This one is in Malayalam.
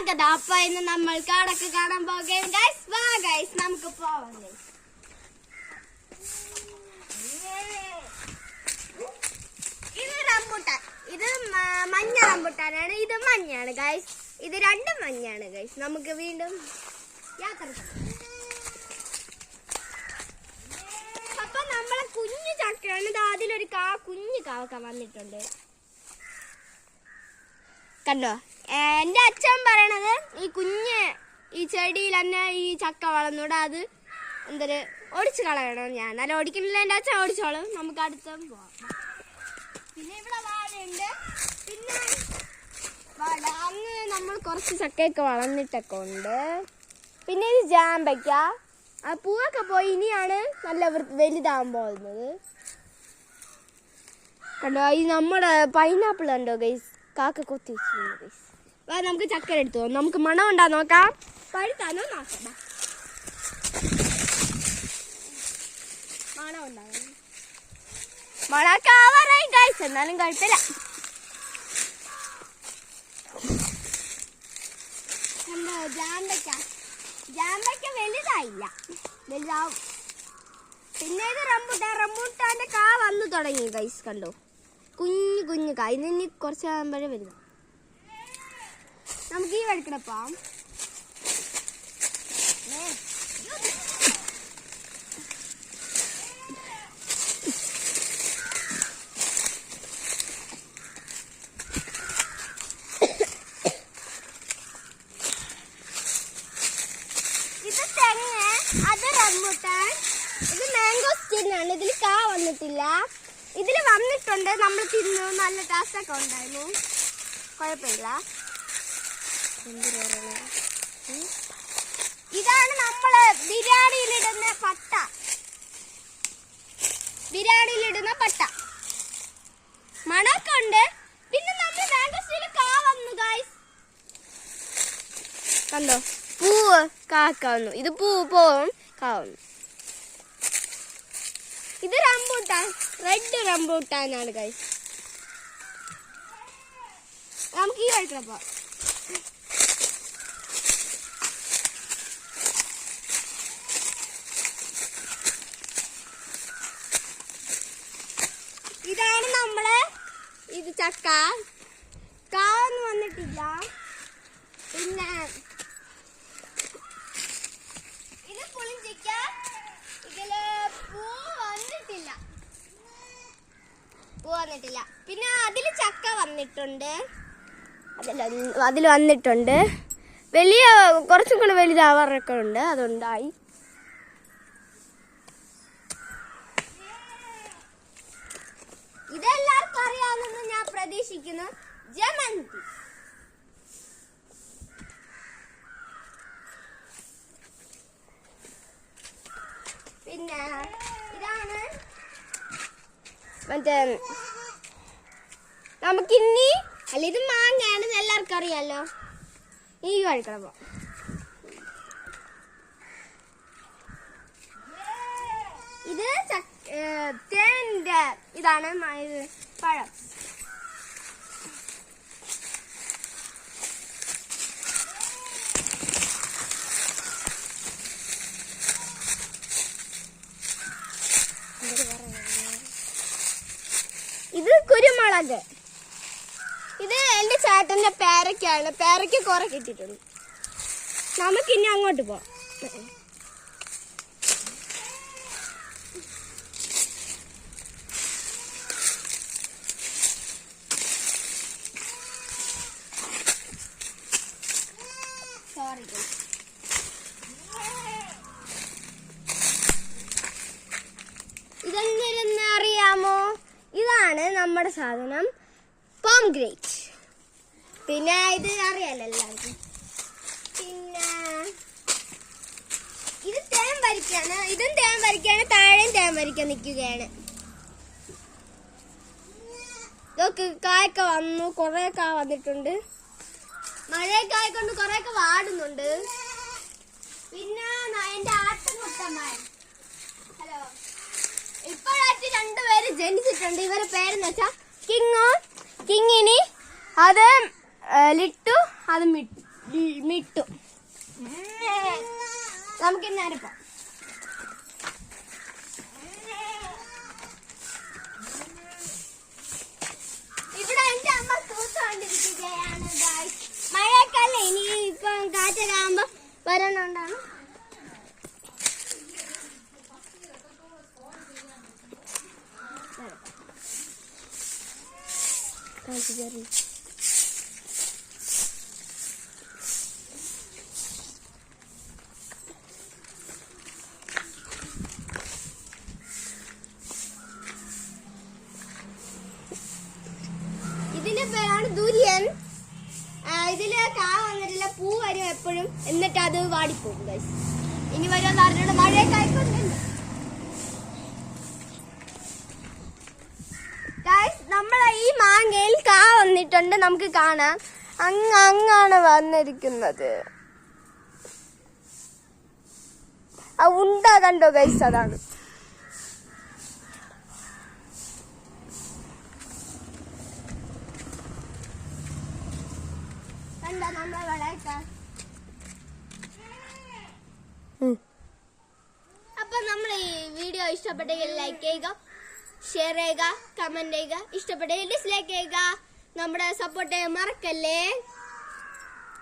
സ്വാഗതം. അപ്പൊ ഇന്ന് നമ്മൾ കാടൊക്കെ കാണാൻ പോകുകയും ഗൈസ്. വാ ഗൈസ്, നമുക്ക് പോവാം. ഇത് റംബൂട്ടാൻ, ഇത് മഞ്ഞ റംബൂട്ടാനാണ്, ഇത് മഞ്ഞാണ് ഗൈസ്. ഇത് രണ്ടും മഞ്ഞാണ് ഗൈസ്. നമുക്ക് വീണ്ടും യാത്ര ചെയ്യാം. അപ്പൊ നമ്മളെ കുഞ്ഞു ചക്കയാണ്. അതിലൊരു കുഞ്ഞു കാക്ക വന്നിട്ടുണ്ട്, കണ്ടോ? എന്റെ അച്ഛൻ പറയണത് ഈ ചെടിയിൽ തന്നെ ഈ ചക്ക വളർന്നൂടെ, അത് എന്തൊരു ഒടിച്ചു കളയണം. ഞാൻ നല്ല ഓടിക്കണില്ല, എന്റെ അച്ഛൻ ഓടിച്ചോളും. നമുക്ക് അടുത്ത പോവാം. പിന്നെ ഇവിടെ വാഴയുണ്ട്. പിന്നെ വാഴ അങ്ങ് നമ്മൾ കുറച്ച് ചക്കയൊക്കെ വളർന്നിട്ടൊക്കെ ഉണ്ട്. പിന്നെ ഇത് ജാമ്പയ്ക്ക, ആ പൂവൊക്കെ പോയി ഇനിയാണ് നല്ല വലുതാകാൻ പോകുന്നത്. കണ്ടോ? ഈ നമ്മുടെ പൈനാപ്പിൾ കണ്ടോ ഗൈസ്, കാക്ക കൊത്തി വെച്ചിട്ടുണ്ട് ഗൈസ്. വാ, നമുക്ക് ചക്കര എടുത്തു പോകാം. നമുക്ക് മണം ഉണ്ടാ നോക്കാം. പഴുത്താനോ നോക്കാം. മണം ഉണ്ടാകും. മണമൊക്കെ ആവാറായി ഗൈസ്, എന്നാലും കുഴപ്പമില്ല. കണ്ടോ ജാമ്പയ്ക്ക വലുതായില്ല, വലുതാവും. പിന്നെ ഇത് റംബൂട്ടാന്റെ കാ വന്നു തുടങ്ങി ഗൈസ്. കണ്ടോ? കുഞ്ഞു കാ. ഇതിനി കുറച്ച് ആകുമ്പോഴേ വലുതാവും. നമുക്ക് ഈ വഴിക്കടെ പോവാം. ഇത് തെങ്ങ്, അത് റംബൂട്ടാൻ, ഇത് മാംഗോ സ്റ്റിനാണ്. ഇതിൽ കാ വന്നിട്ടില്ല. ഇതിൽ വന്നിട്ടുണ്ട്, നമ്മൾ തിന്നു, നല്ല ടേസ്റ്റൊക്കെ ഉണ്ടായിരുന്നു, കുഴപ്പമില്ല. ഇതാണ് നമ്മള് ബിരിയാണിയിലിടുന്ന പട്ട. മണമൊക്കെ ഉണ്ട്. പിന്നെ നമ്മൾ മാംഗോസ്റ്റീല് കാ വന്നു ഗൈസ്. കണ്ടോ? പൂവ് കാക്ക വന്നു. ഇത് പൂവ് പോവും, കാ വന്നു. ഇത് റംബൂട്ടാൻ, റെഡ് റംബൂട്ടാനാണ് ഗൈസ്. നമുക്ക് ഈ വഴിക്കപ്പോ. ഇതാണ് നമ്മള് ഇത് ചക്ക. കാന്ന് വന്നിട്ടില്ല. പിന്നെ ഇത് പുളിഞ്ചിക്ക. ഇതില് പൂ വന്നിട്ടില്ല. പിന്നെ അതില് ചക്ക വന്നിട്ടുണ്ട്, അതിൽ വന്നിട്ടുണ്ട്. വലിയ കുറച്ചും കൂടെ വലുതാവാറൊക്കെ ഉണ്ട്, അതുണ്ടായി. ഇതെല്ലാവർക്കും അറിയാവുന്ന ഞാൻ പ്രതീക്ഷിക്കുന്നു, ജമന്തി. പിന്നെ ഇതാണ് മറ്റേ നമുക്കിനി അല്ല, ഇത് മാങ്ങയാണ്, എല്ലാവർക്കും അറിയാലോ. ഈ കഴിക്കണം. ഇത് തേന്റെ ഇതാണ് പഴം. ഇത് കുരുമുളക്. ഇത് എന്റെ ചേട്ടന്റെ പേരയ്ക്കാണ്. പേരയ്ക്ക് കുറെ കിട്ടിയിട്ടുണ്ട്. നമുക്കിനി അങ്ങോട്ട് പോവാം. ഇതെന്തിരുന്ന് അറിയാമോ? ഇതാണ് നമ്മുടെ സാധനം, പോംഗ്രേറ്റ്. പിന്നെ ഇത് അറിയാലോ എല്ലാവർക്കും. പിന്നെ ഇത് തേൻ വരിക്കാണ്. ഇതും തേൻ വരിക്കാണ്, താഴെയും തേൻ വരിക്കാൻ നിൽക്കുകയാണ്. ഇതൊക്കെ കായൊക്കെ വന്നു, കുറെ കാ വന്നിട്ടുണ്ട്. മഴയൊക്കെ ആയിക്കൊണ്ട് കുറെയൊക്കെ വാടുന്നുണ്ട്. പിന്നെ എന്റെ ആട്ടുമുട്ടന്മാർ, ഹലോ, ഇപ്പോഴായിട്ട് രണ്ടുപേര് ജനിച്ചിട്ടുണ്ട്. ഇവരുടെ പേരെന്ന് വെച്ചാൽ കിങ്ങിനി, അത് ലിട്ടു, അത് മിട്ടു. നമുക്ക് നേരെ പോവാം. ഇവിടെ എന്റെ അമ്മ തൂത്തുകൊണ്ടിരിക്കുകയാണ്. മഴയൊക്കെയല്ലേ, ഇനി ഇപ്പം കാറ്റൊക്കെ ആകുമ്പോ വരണുണ്ടാണ്. ഇതിന്റെ പേരാണ് ദുര്യൻ. ഇതില് കാ വന്നിട്ടില്ല, പൂ വരും എപ്പോഴും, എന്നിട്ട് അത് വാടിപ്പോകും. ഗൈസ് ഇനി വരുമെന്ന് പറഞ്ഞിട്ട് മഴയൊക്കെ ആയിക്കൊണ്ടുണ്ട്. ഗൈസ് നമ്മളെ ഈ മാങ്ങയിൽ കാ വന്നിട്ടുണ്ട്, നമുക്ക് കാണാം. അങ്ങാണ് വന്നിരിക്കുന്നത്. ആ ഉണ്ട കണ്ടോ ഗൈസ്, അതാണ്. അപ്പൊ നമ്മൾ ഈ വീഡിയോ ഇഷ്ടപ്പെട്ടെങ്കിൽ ലൈക്ക് ചെയ്യുക, ഷെയർ ചെയ്യുക, കമന്റ് ചെയ്യുക. ഇഷ്ടപ്പെട്ടെങ്കിൽ ഡിസ്ലൈക്ക് ചെയ്യുക. നമ്മുടെ സപ്പോർട്ട് ചെയ്യാൻ മറക്കല്ലേ.